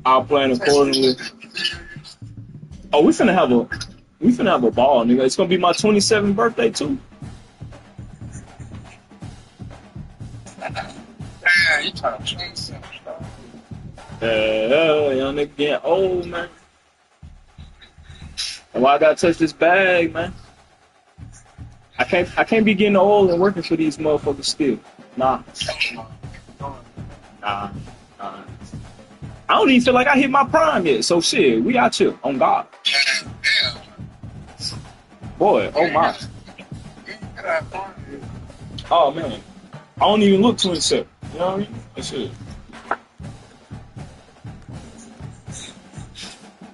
I'll plan accordingly. Oh, we finna have a ball, nigga. It's gonna be my 27th birthday too. Yeah, you trying to change some stuff. Young nigga getting old, man. And why I gotta touch this bag, man? I can't be getting old and working for these motherfuckers still. Nah, nah, nah. I don't even feel like I hit my prime yet. So shit, we out here on God. Damn. Boy, oh my. Oh man. I don't even look 27. You know what I mean? That's it.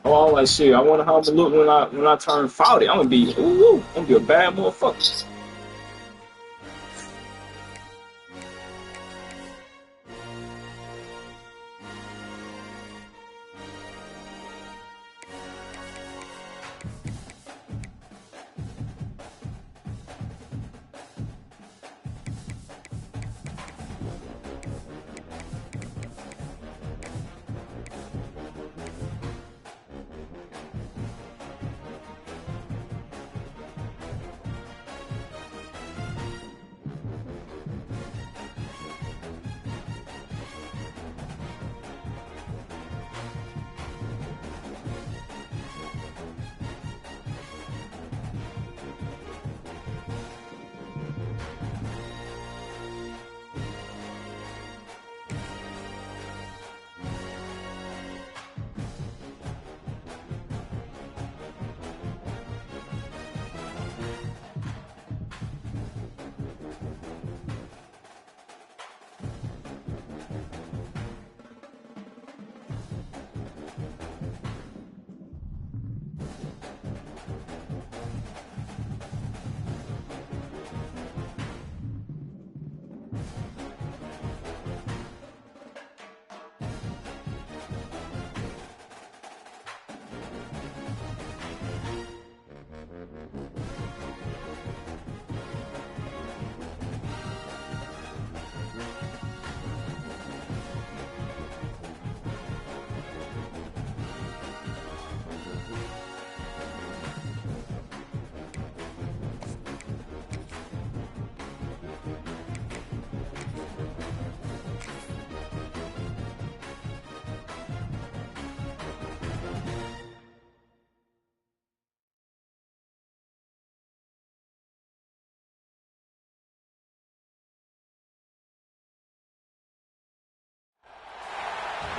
Oh, I'm like shit. I wonder how I'm gonna look when I turn 40. I'm gonna be I'm gonna be a bad motherfucker.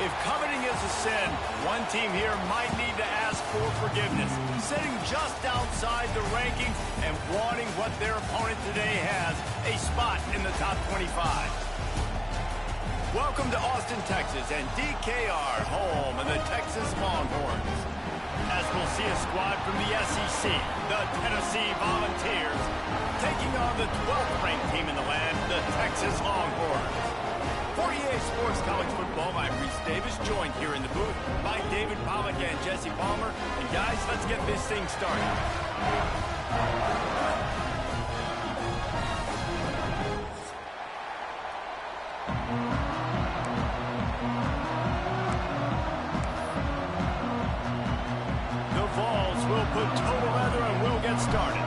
If coveting is a sin, one team here might need to ask for forgiveness. Sitting just outside the rankings and wanting what their opponent today has, a spot in the top 25. Welcome to Austin, Texas, and DKR, home of the Texas Longhorns. As we'll see a squad from the SEC, the Tennessee Volunteers, taking on the 12th ranked team in the land, the Texas Longhorns. 48 Sports College Football, I'm Reese Davis, joined here in the booth by David Pollack and Jesse Palmer. And guys, let's get this thing started. The Vols will put total leather and we'll get started.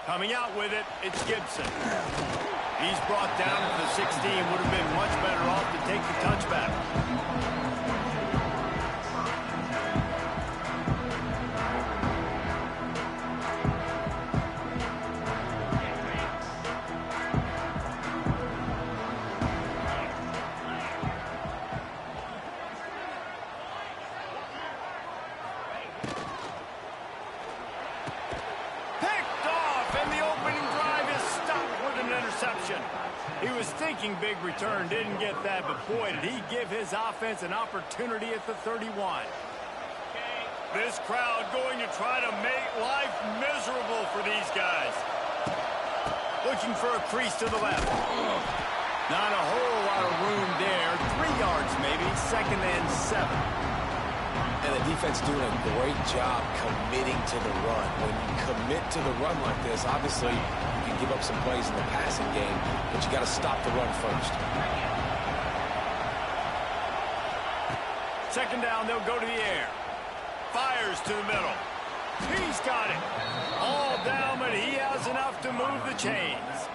Coming out with it, it's Gibson. He's brought down to the 16. Would have been much better off to take the touchback. He was thinking big return, didn't get that, but boy, did he give his offense an opportunity at the 31. This crowd going to try to make life miserable for these guys. Looking for a crease to the left. Not a whole lot of room there. 3 yards maybe, 2nd and 7. And the defense doing a great job committing to the run. When you commit to the run like this, obviously, you can give up some plays in the passing game, but you got to stop the run first. Second down, they'll go to the air. Fires to the middle. He's got it. All down, but he has enough to move the chains.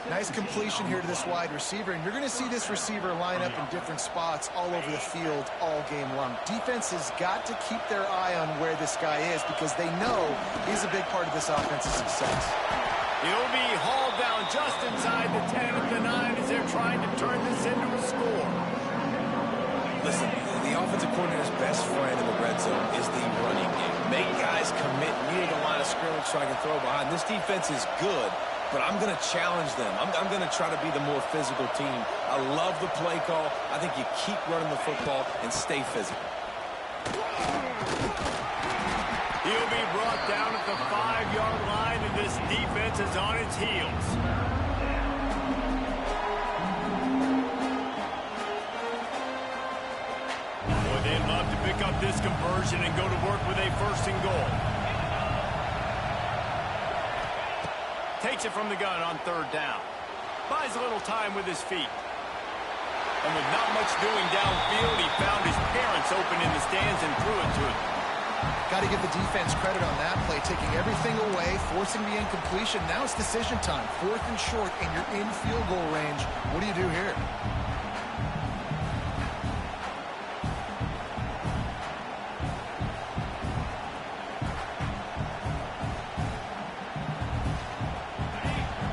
Nice completion here to this wide receiver, and you're going to see this receiver line up in different spots all over the field all game long. Defense has got to keep their eye on where this guy is because they know he's a big part of this offense's success. He'll be hauled down just inside the 10 at the 9 as they're trying to turn this into a score. Listen, the offensive coordinator's best friend in the red zone is the running game. Make guys commit near the line of scrimmage so I can throw behind. This defense is good, but I'm going to challenge them. I'm going to try to be the more physical team. I love the play call. I think you keep running the football and stay physical. He'll be brought down at the 5-yard line, and this defense is on its heels. Boy, they'd love to pick up this conversion and go to work with a 1st and goal. Takes it from the gun on 3rd down. Buys a little time with his feet. And with not much doing downfield, he found his parents open in the stands and threw it to him. Got to give the defense credit on that play, taking everything away, forcing the incompletion. Now it's decision time. 4th and short, and you're in field goal range. What do you do here?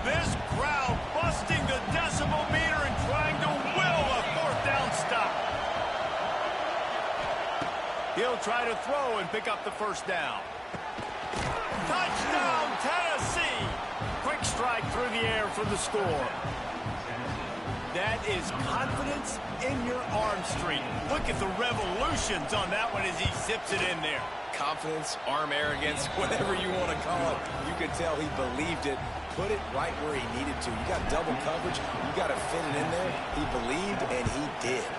This crowd busting the decibel meter and trying to will a 4th down stop. He'll try to throw and pick up the 1st down. Touchdown, Tennessee! Quick strike through the air for the score. That is confidence in your arm strength. Look at the revolutions on that one as he zips it in there. Confidence, arm arrogance, whatever you want to call it. You could tell he believed it. Put it right where he needed to. You got double coverage. You got to fit it in there. He believed, and he did.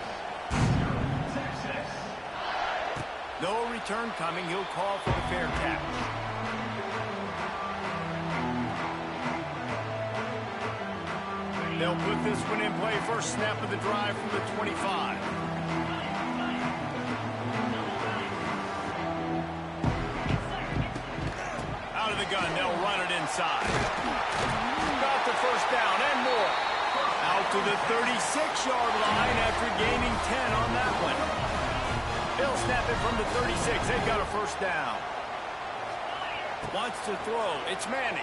No return coming. He'll call for a fair catch. They'll put this one in play. First snap of the drive from the 25. Out of the gun, they'll run it inside. Got the 1st down and more. Out to the 36-yard line after gaining 10 on that one. They'll snap it from the 36. They've got a 1st down. Wants to throw. It's Manning.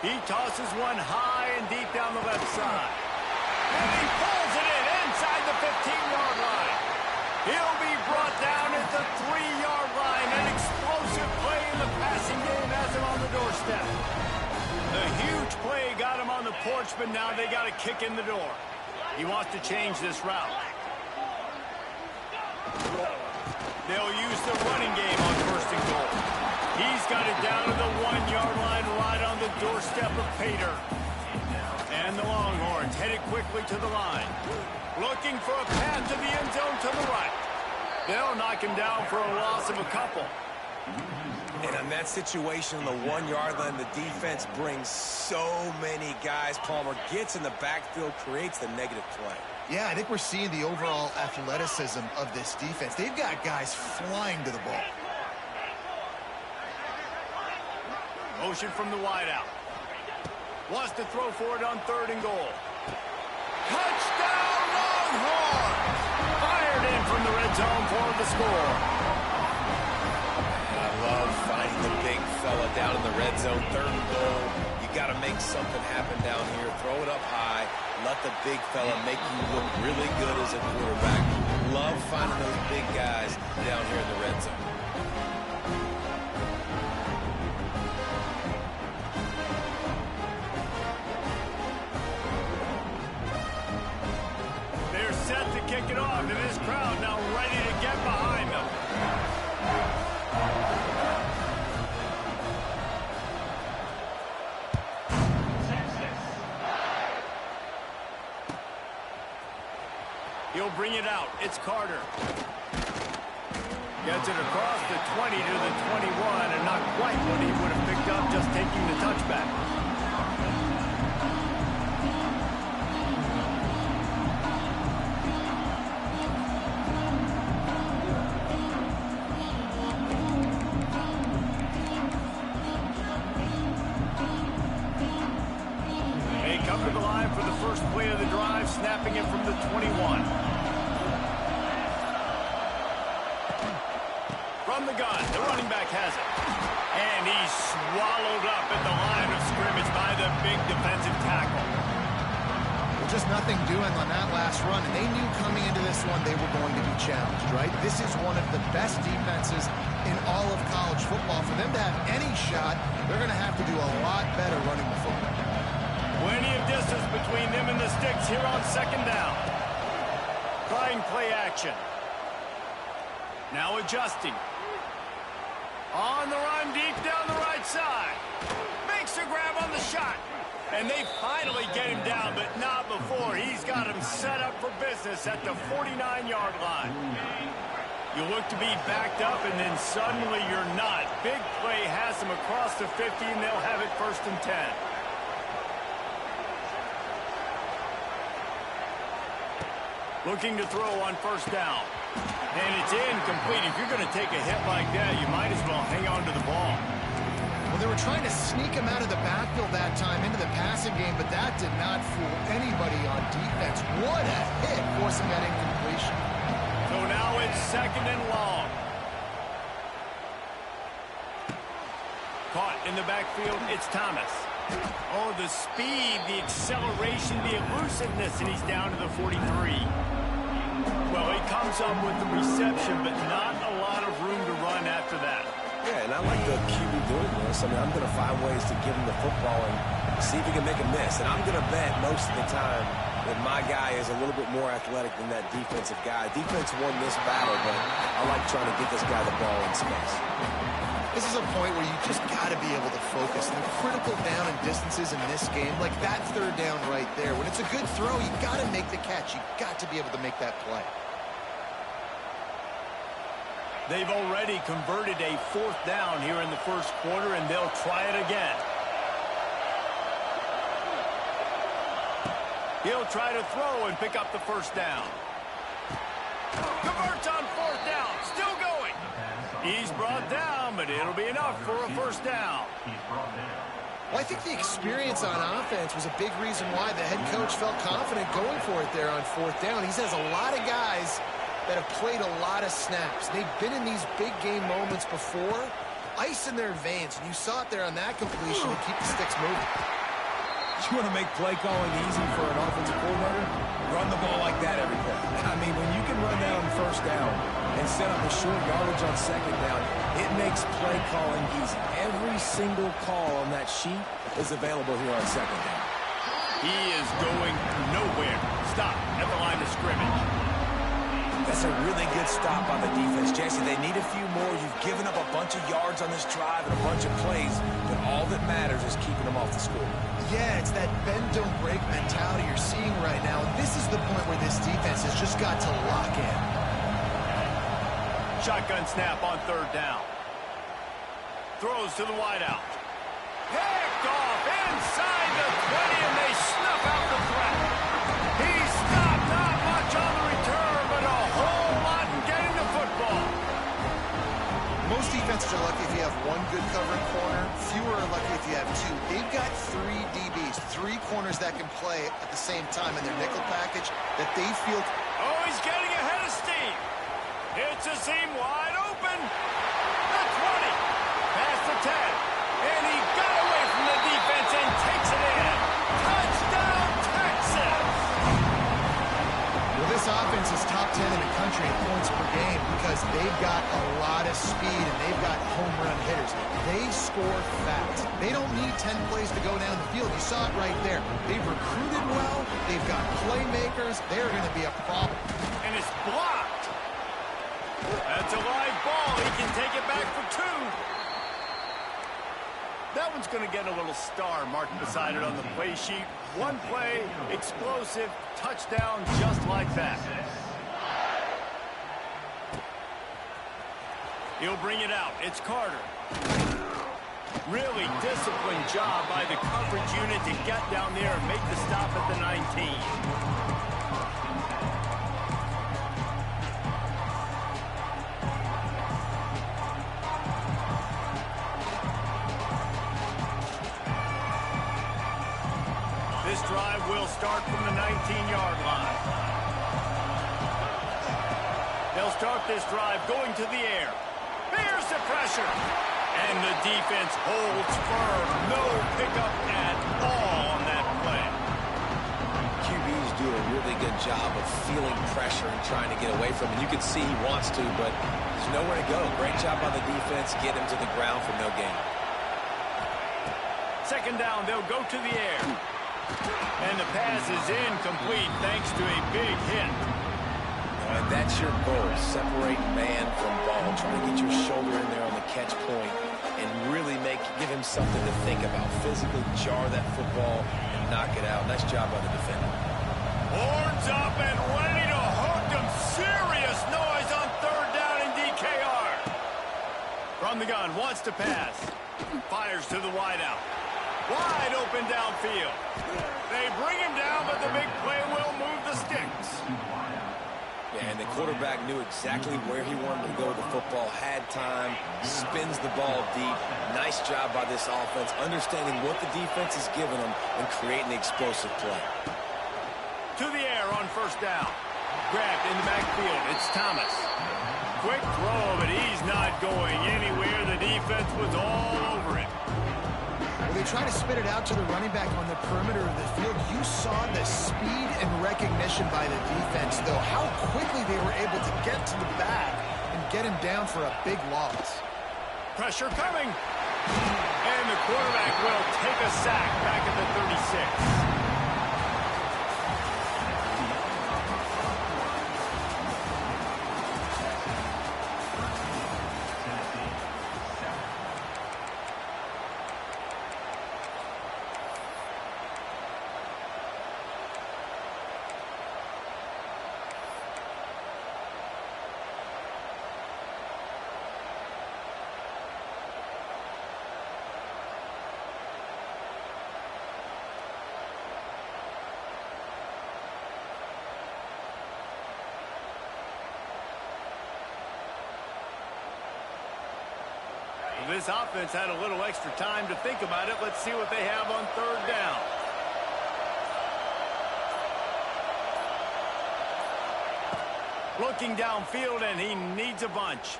He tosses one high and deep down the left side. And he pulls it in inside the 15-yard line. He'll be brought down at the 3-yard line. An explosive play in the passing game has him on the doorstep. The huge play got him on the porch, but now they got a kick in the door. He wants to change this route. They'll use the running game on 1st and goal. He's got it down to the 1-yard line right on the doorstep of Pater. And the Longhorns headed quickly to the line. Looking for a path to the end zone to the right. They'll knock him down for a loss of a couple. And on that situation, on the 1-yard line, the defense brings so many guys. Palmer gets in the backfield, creates the negative play. Yeah, I think we're seeing the overall athleticism of this defense. They've got guys flying to the ball. Motion from the wideout. Wants to throw for it on 3rd and goal. Touchdown, Longhorns! Fired in from the red zone for the score. I love finding the big fella down in the red zone, 3rd and goal. You got to make something happen down here. Throw it up high. Let the big fella make you look really good as a quarterback. Love finding those big guys down here in the red zone. They're set to kick it off, and this crowd now ready to get behind them. He'll bring it out. It's Carter. Gets it across the 20 to the 21, and not quite what he would have picked up just taking the touchback. come to the line for the first play of the drive, snapping it from the 21. From the gun, the running back has it. And he's swallowed up at the line of scrimmage by the big defensive tackle. Just nothing doing on that last run, and they knew coming into this one they were going to be challenged, right? This is one of the best defenses in all of college football. For them to have any shot, they're going to have to do a lot better running the football. Plenty of distance between them and the sticks here on second down. Trying play action. Now adjusting. On the run, deep down the right side. Makes a grab on the shot. And they finally get him down, but not before. He's got him set up for business at the 49-yard line. You look to be backed up, and then suddenly you're not. Big play has them across the 50, and they'll have it 1st and 10. Looking to throw on 1st down. And it's incomplete. If you're going to take a hit like that, you might as well hang on to the ball. Well, they were trying to sneak him out of the backfield that time into the passing game, but that did not fool anybody on defense. What a hit, forcing that incompletion. So now it's 2nd and long. Caught in the backfield, it's Thomas. Oh, the speed, the acceleration, the elusiveness, and he's down to the 43. Well, he comes up with the reception, but not a lot of room to run after that. Yeah, and I like the QB doing this. I mean, I'm going to find ways to give him the football and see if he can make a miss. And I'm going to bet most of the time that my guy is a little bit more athletic than that defensive guy. Defense won this battle, but I like trying to get this guy the ball in space. This is a point where you just got to be able to focus. The critical down and distances in this game, like that 3rd down right there. When it's a good throw, you got to make the catch. You got to be able to make that play. They've already converted a 4th down here in the 1st quarter, and they'll try it again. He'll try to throw and pick up the 1st down. Converts on 4th down. Still going. He's brought down, but it'll be enough for a 1st down. Well, I think the experience on offense was a big reason why the head coach felt confident going for it there on 4th down. He says a lot of guys that have played a lot of snaps. They've been in these big game moments before. Ice in their veins, and you saw it there on that completion to keep the sticks moving. You want to make play calling easy for an offensive coordinator? Run the ball like that every play. I mean, when you can run that on 1st down and set up a short yardage on 2nd down, it makes play calling easy. Every single call on that sheet is available here on 2nd down. He is going nowhere. Stop at the line of scrimmage. That's a really good stop on the defense, Jesse. They need a few more. You've given up a bunch of yards on this drive and a bunch of plays, but all that matters is keeping them off the score. Yeah, it's that bend, don't break mentality you're seeing right now. This is the point where this defense has just got to lock in. Shotgun snap on 3rd down. Throws to the wideout. Picked off inside the 20, and they snuff out the threat. He stopped, not much on the return, but a whole lot in getting the football. Most defenses are lucky if you have one good covering corner. Fewer are lucky if you have 2. They've got 3 DBs, 3 corners that can play at the same time in their nickel package that they feel. Oh, he's getting ahead of steam. It's a seam wide open. The 20. Past the 10. And he got away from the defense and takes it in. Touchdown, Texas. Well, this offense is top 10 in the country in points per game because they've got a lot of speed and they've got home run hitters. They score fast. They don't need 10 plays to go down the field. You saw it right there. They've recruited well. They've got playmakers. They're going to be a problem. And it's blocked. That's a live ball. He can take it back for 2. That one's going to get a little star marked beside it on the play sheet. One play, explosive, touchdown, just like that. He'll bring it out. It's Carter. Really disciplined job by the coverage unit to get down there and make the stop at the 19. This drive will start from the 19-yard line. They'll start this drive going to the air. There's the pressure. And the defense holds firm. No pickup at all on that play. QB's doing a really good job of feeling pressure and trying to get away from it. You can see he wants to, but there's nowhere to go. Great job by the defense. Get him to the ground for no gain. Second down, they'll go to the air. And the pass is incomplete thanks to a big hit. And that's your goal. Separate man from ball. Try to get your shoulder in there on the catch point and really give him something to think about. Physically jar that football and knock it out. Nice job by the defender. Horns up and ready to hook him. Serious noise on third down in DKR. From the gun, wants to pass. Fires to the wideout. Wide open downfield. They bring him down, but the big play will move the sticks. Yeah, and the quarterback knew exactly where he wanted to go with the football, had time, spins the ball deep. Nice job by this offense, understanding what the defense is giving them and creating the explosive play. To the air on first down. Grabbed in the backfield. It's Thomas. Quick throw, but he's not going anywhere. The defense was all over it. Well, they try to spit it out to the running back on the perimeter of the field. You saw the speed and recognition by the defense, though, how quickly they were able to get to the back and get him down for a big loss. Pressure coming. And the quarterback will take a sack back at the 36. This offense had a little extra time to think about it. Let's see what they have on third down. Looking downfield, and he needs a bunch.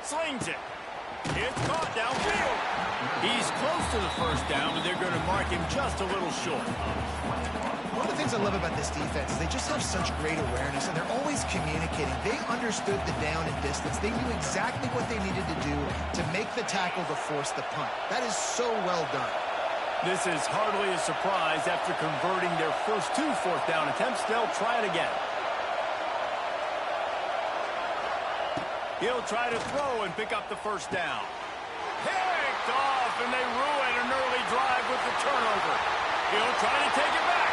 Slings it. It's caught downfield. He's close to the first down, but they're going to mark him just a little short. One of the things I love about this defense is they just have such great awareness, and they're always communicating. They understood the down and distance. They knew exactly what they needed to do to make the tackle to force the punt. That is so well done. This is hardly a surprise. After converting their first 2 fourth-down attempts, they'll try it again. He'll try to throw and pick up the first down. Picked off, and they ruin an early drive with the turnover. He'll try to take it back.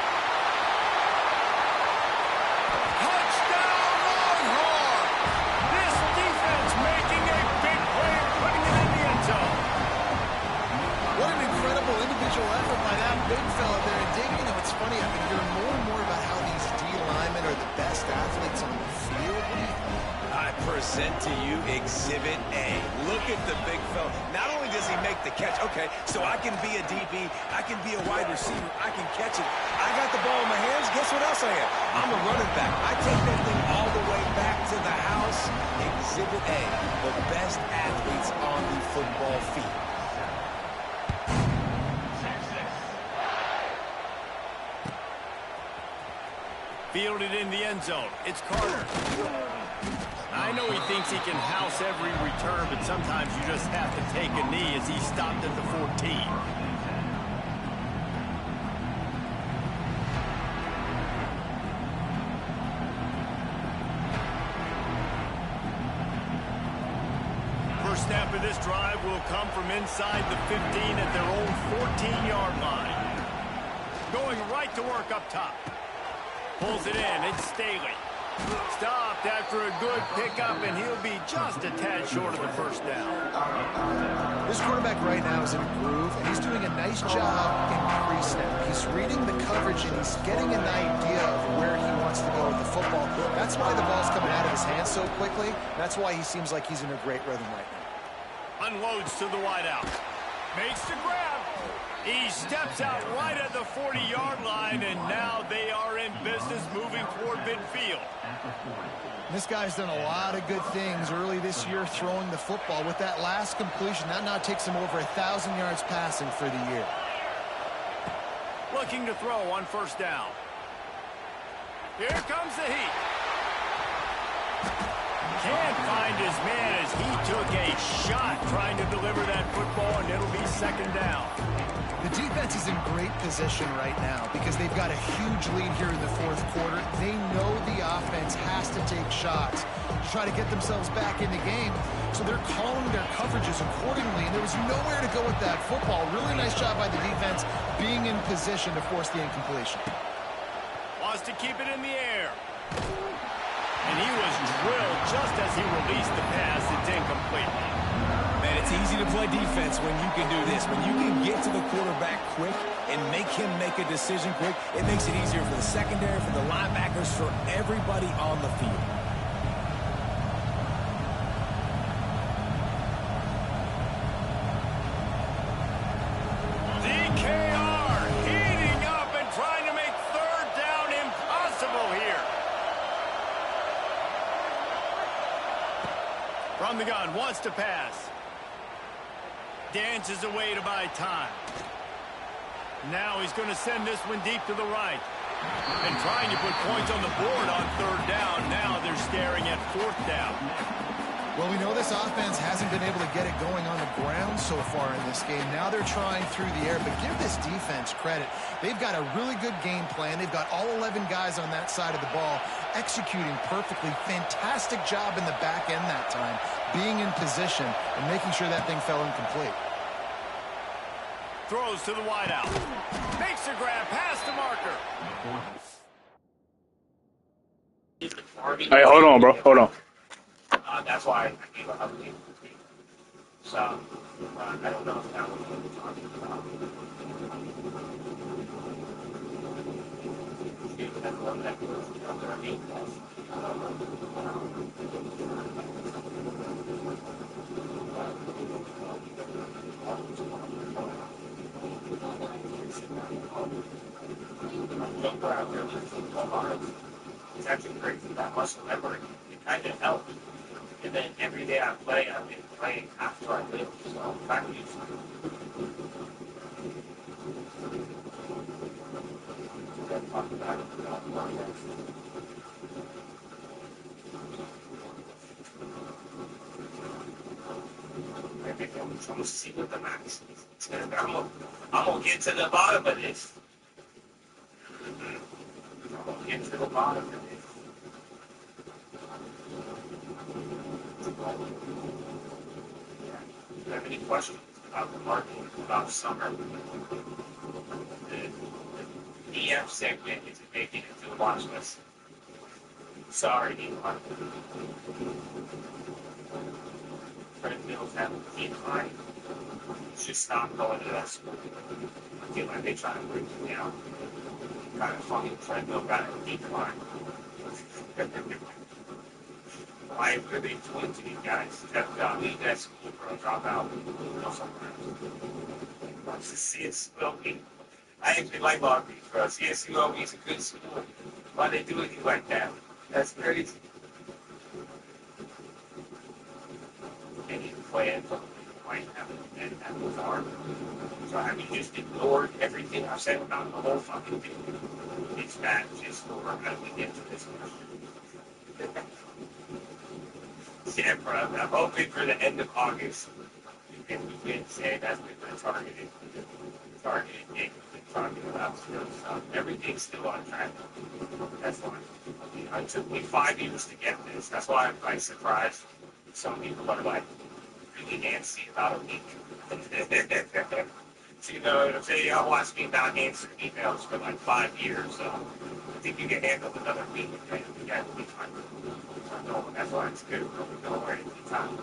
Touchdown, Longhorn! This defense making a big play and putting it in the end zone. What an incredible individual effort by that big fella there. And Dave, you know, it's funny, I've been hearing more and more about how these D linemen are the best athletes on the field. I present to you Exhibit A. Look at the big fella. Not only does he make the catch, okay, so I can be a DB, I can be a wide receiver, I can catch it. I got the ball in my hands, guess what else I am? I'm a running back. I take that thing all the way back to the house. Exhibit A, the best athletes on the football field. Fielded in the end zone. It's Carter. I know he thinks he can house every return, but sometimes you just have to take a knee as he stopped at the 14. First snap of this drive will come from inside the 15 at their own 14-yard line. Going right to work up top. Pulls it in. It's Staley. Stopped after a good pickup, and he'll be just a tad short of the first down. This quarterback right now is in a groove, and he's doing a nice job in pre-snap. He's reading the coverage, and he's getting an idea of where he wants to go with the football. That's why the ball's coming out of his hands so quickly. That's why he seems like he's in a great rhythm right now. Unloads to the wideout. Makes the grab. He steps out right at the 40-yard line, and now they are in business moving toward midfield. This guy's done a lot of good things early this year throwing the football. With that last completion, that now takes him over 1,000 yards passing for the year. Looking to throw on first down. Here comes the heat. Can't find his man as he took a shot trying to deliver that football, and it'll be second down. The defense is in great position right now because they've got a huge lead here in the fourth quarter. They know the offense has to take shots to try to get themselves back in the game, so they're calling their coverages accordingly, and there was nowhere to go with that football. Really nice job by the defense being in position to force the incompletion. Wants to keep it in the air. And he was drilled just as he released the pass. It's incomplete. Man, it's easy to play defense when you can do this. When you can get to the quarterback quick and make him make a decision quick, it makes it easier for the secondary, for the linebackers, for everybody on the field. DKR heating up and trying to make third down impossible here. From the gun, wants to pass. Dances away to buy time. Now he's going to send this one deep to the right. And trying to put points on the board on third down. Now they're staring at fourth down. Well, we know this offense hasn't been able to get it going on the ground so far in this game. Now they're trying through the air, but give this defense credit. They've got a really good game plan. They've got all 11 guys on that side of the ball executing perfectly. Fantastic job in the back end that time, being in position and making sure that thing fell incomplete. Throws to the wideout. Makes a grab past the marker. Hey, hold on, bro. Hold on. That's why I gave up the So, I don't know if that was what we're talking about. That's the one that goes to the main class. It's actually crazy that muscle memory. It kind of helps. And then every day I play, I've been playing after I live, so I'm kind of used to it. I'm gonna see what the max is. I'm gonna get to the bottom of this. I'm gonna get to the bottom of this. If you have any questions about the market, about summer, the EF segment isn't making it to the watch list. Sorry, Elon. Treadmills have a decline. Just stop going to that school. I feel like they try to break you down. Kind of fucking treadmill got a decline. Why are they doing to you guys? Leave that school, bro. Drop out. Go somewhere else. CSULB. I actually like Long Beach, bro. CSULB is a good school. Why they doing you like that? That's crazy. And you plan for might have and that was hard. So have you just ignored everything I've said about the whole fucking thing? It's bad. Just over how do we get to this question? Yeah, bro. I'm hoping for the end of August. And we can say that's been targeted game we've been talking about still. So everything's still on track. That's fine. You know, it took me 5 years to get this. That's why I'm like surprised. Some people are like really antsy about a week. So, you know what I'm saying? I watched me not answer emails for like 5 years. So I think you can handle another week and you got to be fine. So that's why it's good. We don't worry anytime.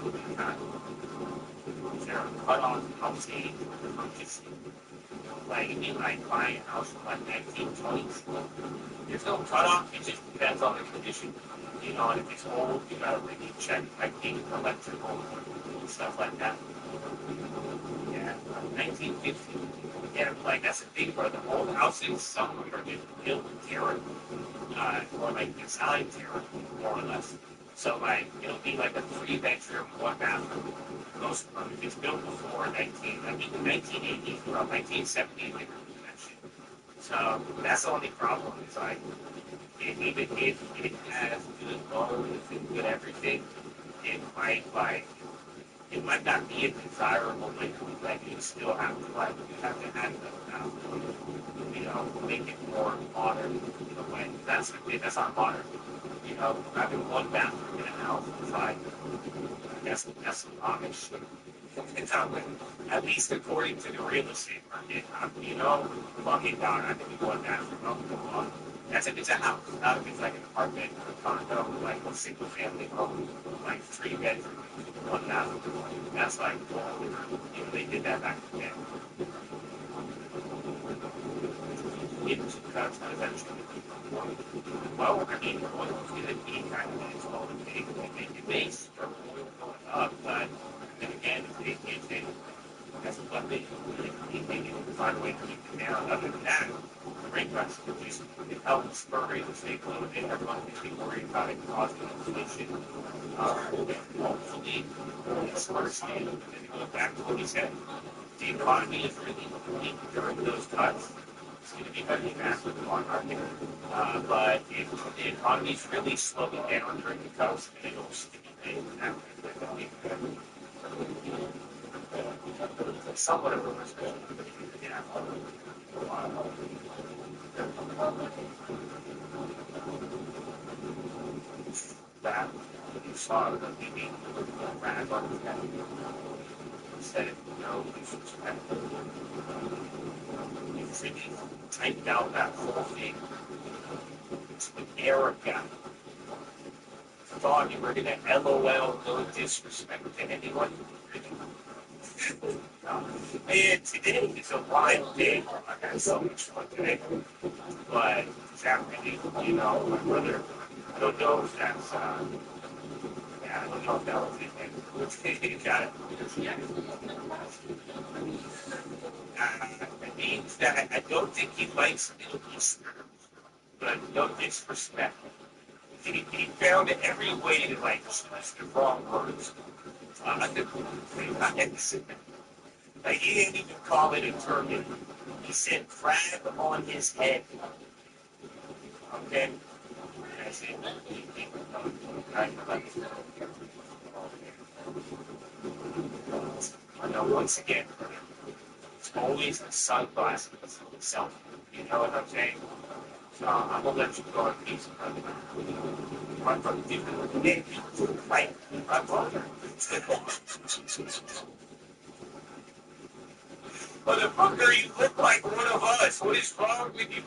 Is there a cutoff housing? I'm just like, you mean like buying a house from like 1920s? There's no cutoff. It just depends on the condition. You know, and if it's old, you gotta really check like the electrical and stuff like that. Yeah, 1950. And like that's the thing, bro. The old houses, some of them are just built in terrace, or like designed terrace, more or less. So like it'll be like a 3-bedroom, 1 bathroom. Most of them are just built before 1980s, or 1970s, they were doing that shit. So that's the only problem. Is like even if it has good bones and good everything, it might like it might not be a desirable liquid. Like you still have to you have to add them now. Make it more modern in a way. That's not modern. Having 1 bathroom in a house is like that's some Amish shit. It's not like, at least according to the real estate market. Fucking down. I think 1 bathroom. Come on. That's if it's a house, not if it's like an apartment or a condo, like a single family home, like 3 bedroom, 1 bathroom. That's like, they did that back in the day. It's that's not eventually. Well, I mean, oil is going to be kind of its own thing. They make it base for oil going up, but then again, if they that's what they find a way to keep it down. Other than that, the rate cuts just it helps spur real estate a little bit. Everyone can be worried about it causing inflation. Hopefully, it's worse. And going back to what he said, the economy is really weak during those cuts. It's going to be very massive in the long market. But if the economy is really slowing down during the cuts, then it'll stimulate that. Somewhat of a recession. Yeah. That you saw the maybe rag on his head. Instead of disrespect. You freaking typed out that whole thing. It's with Erica. Thought you were gonna LOL no disrespect to anyone. Man, today is a wild day. I had so much fun today. But this afternoon, my brother, I don't know if that's, I don't know if that was it. It got it. It means that I don't think he likes Middle Eastern, but no disrespect. He found every way to choose the wrong words. Like he didn't even call it a turban. He said crab on his head. Okay? That's it. I know once again, it's always the sunglasses itself. You know what I'm saying? So I'm gonna let you go in peace. My brother did like my brother. Motherfucker, you look like one of us. What is wrong with you?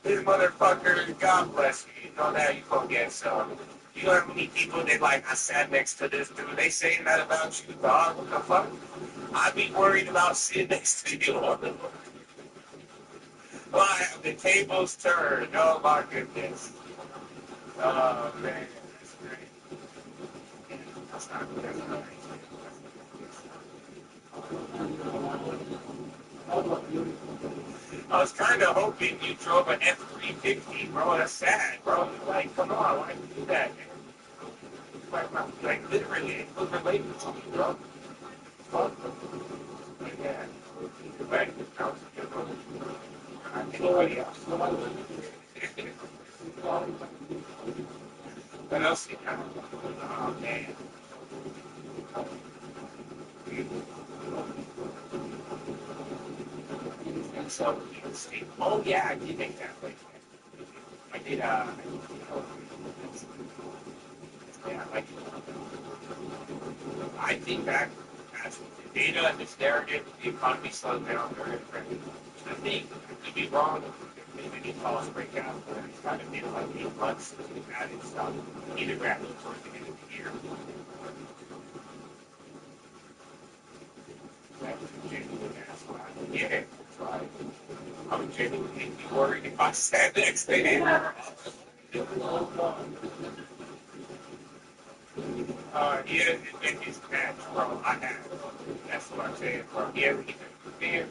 This motherfucker, God bless you. You know that you gonna get some. You know how many people they I sat next to this dude. They saying that about you, dog. What the fuck? I'd be worried about sitting next to you. Why have the tables turned? Oh my goodness. Oh man, that's great. That's not good. I was kind of hoping you drove an F-350, bro. That's sad, bro. Like, come on, why you do that, man? Like literally, it was related to me, bro. Fuck. Yeah. Right. Nobody else. What else you have? Oh, man. So, oh, yeah, I did make that play. I did, yeah, I think back as the data and this narrative, the economy slowed down very quickly. I think, I could be wrong, maybe the calls break out, but it's kind of been 8 months since we've added stuff, either grabbing towards the end of the year. Yeah, that's right. I would genuinely be worried if I sat next to him. Yeah, it is bad, bro. I have. That's what I'm saying, bro. Yeah, man.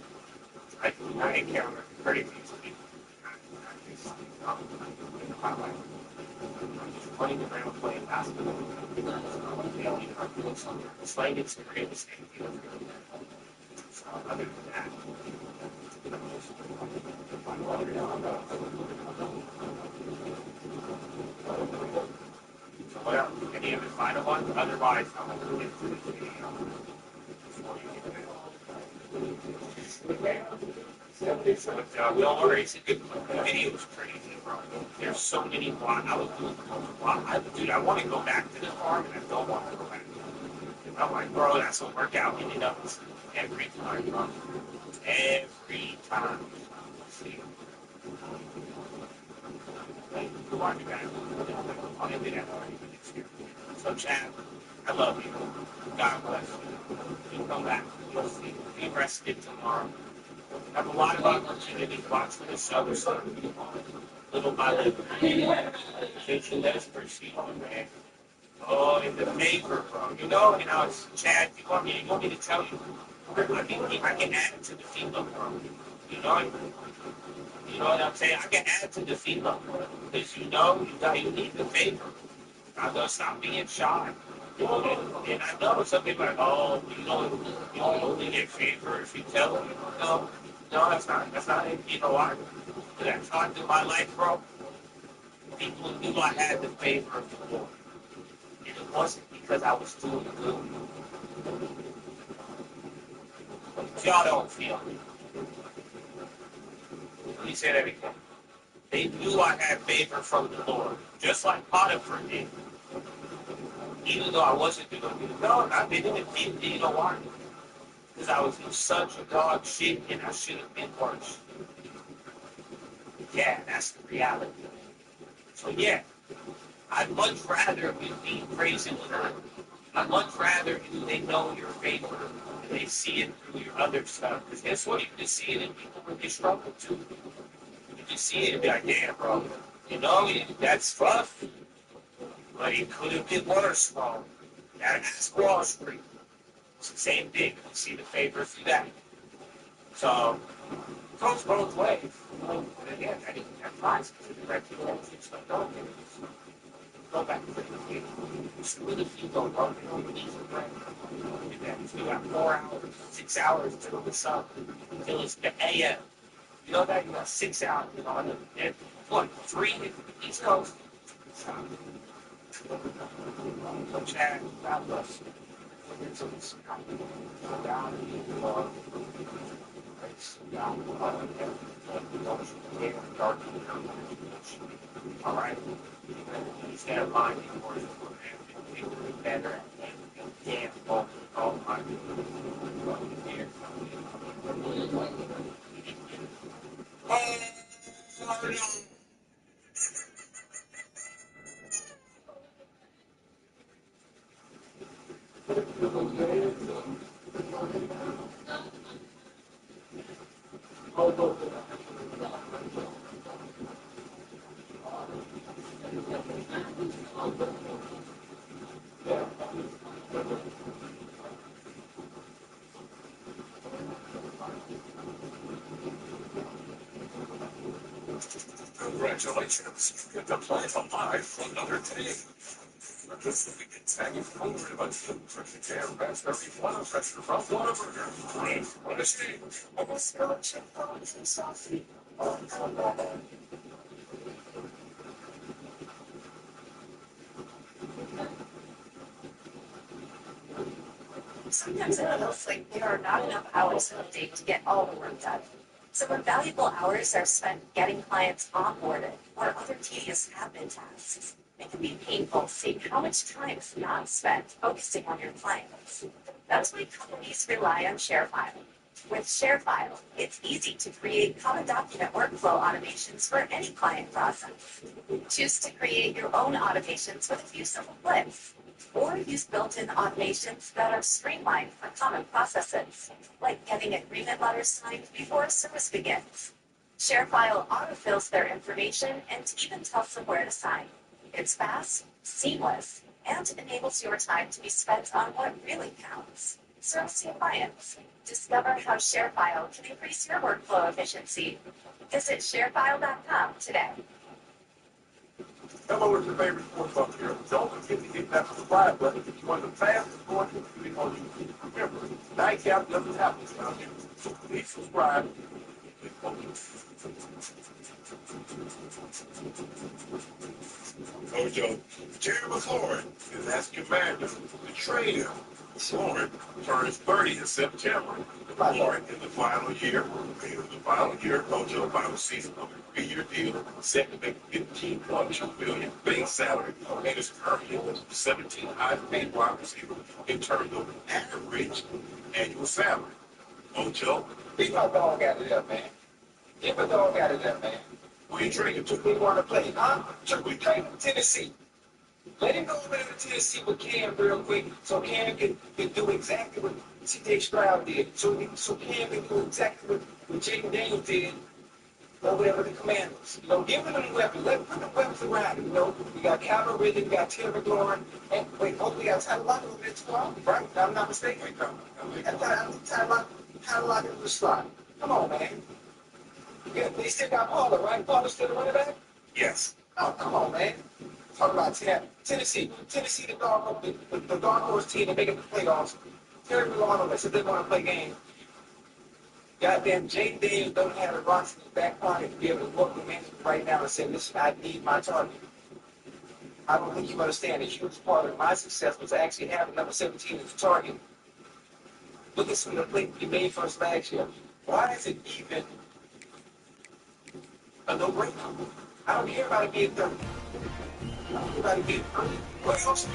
I encounter pretty few people. My life. I'm just running around playing basketball. They don't even have to do something. It's like it's the real estate deal. So other than that, I'm just so what else? Any other final ones? Otherwise, I'm going to get to the video before you get there. Will Murray's a good one. The video was crazy, bro. There's so many blocks. I was doing the most block. Dude, I want to go back to the farm, and I don't want to go back. I'm like, bro, that's a workout in and of itself. Every time, bro. Every time. See? Like, who are you guys? I'll get that already. So, Chad, I love you. God bless you. You come back. You'll see. Be rested tomorrow. Have a lot of opportunity to watch the show, so little by little. Vision that's appreciated, man. Oh, in the favor, bro. You know, it's Chad. You want me to tell you? I can add it to the FEMA, bro. You know what I'm saying? I can add to the FEMA, because you need the favor. I'm gonna stop being shy. And I know some people are like, oh, you only get favor if you tell them. No, that's not it. You know why? Because at times in my life, bro, people knew I had the favor of the Lord. And it wasn't because I was doing good. Y'all don't feel it. Let me say that again. They knew I had favor from the Lord, just like Potiphar did. Even though I wasn't doing good. No, they didn't feel it. You know why? Because I was in such a dog shit and I should have been worse. Yeah, that's the reality. So yeah, I'd much rather you be praising the Lord. I'd much rather they know your favor and they see it through your other stuff. Because guess what? You can see it in people when they struggle too. You can see it and be like, yeah, bro, that's rough. But it could have been worse, bro. That's Wall Street. It's the same thing. You see the favor through that. So, it goes both ways. And again, I didn't have prize because the red people like, don't get it. Go back to the field. Just really feel don't run. You need to break. You still got 4 hours, 6 hours till the sun, until it's the AM. You know that? You got 6 hours, and what, 3 in the East Coast? So, Chad, God bless you. All right? He's got a mind for it. Better and damn all my here. Oh, no. Congratulations, you get to play alive for another day. Just so we can tag you forward about some fresh jam, raspberry flour pressure from Whataburger. What a shame. And the scotch and prawns and saucy. Sometimes it feels like there are not enough hours in a day to get all the work done. So when valuable hours are spent getting clients onboarded or other tedious admin tasks, it can be painful seeing how much time is not spent focusing on your clients. That's why companies rely on ShareFile. With ShareFile, it's easy to create common document workflow automations for any client process. Choose to create your own automations with a few simple clicks, or use built-in automations that are streamlined for common processes, like getting agreement letters signed before service begins. ShareFile autofills their information and even tells them where to sign. It's fast, seamless, and enables your time to be spent on what really counts: servicing clients. Discover how ShareFile can increase your workflow efficiency. Visit sharefile.com today. Hello, it's your favorite sports talk here. Don't forget to hit that subscribe button if you want the fastest growing community on YouTube. Remember, nightcap doesn't happen around here. So please subscribe. Mojo, Jerry McLaurin is asking Commander to trade him. McLaurin turns 30 in September. McLaurin in the final year. Mojo final season of a 3-year deal, set to make $15.2 million base salary, and is currently the 17th highest paid wide receiver in terms of average annual salary. Mojo, Leave my dog out of there, man. Get my dog out of there, man. who you trading to? We want to play, huh? We trade him to Tennessee. Let him go over to Tennessee with Cam real quick, so Cam can do exactly what C.J. Stroud did. So Cam can do exactly what Jaden Daniels did over there with the Commanders. You know, give them the weapons. Let them put the weapons around him. You know, we got Calvin Ridley, we got Terry McLaurin, and wait, hopefully we got Tyler Lockett over there too, right? If I'm not mistaken. Tyler Lockett in the slot. Come on, man. Yeah, they still got Paula, right? Paula's still the running back? Yes. Oh, come on, man. Talk about Tennessee, the dog horse team, they making the playoffs. Terry McLaurin said they want to play games. Goddamn, Jaden Daniels don't have the rocks in his back pocket to be able to look the man right now and say, listen, I need my target. I don't think you understand. A huge part of my success was actually having number 17 as a target. Look at some of the plays you made for us last year. Why is it even a no-brainer? I don't care about it being 30. I don't care about it being 30. What else?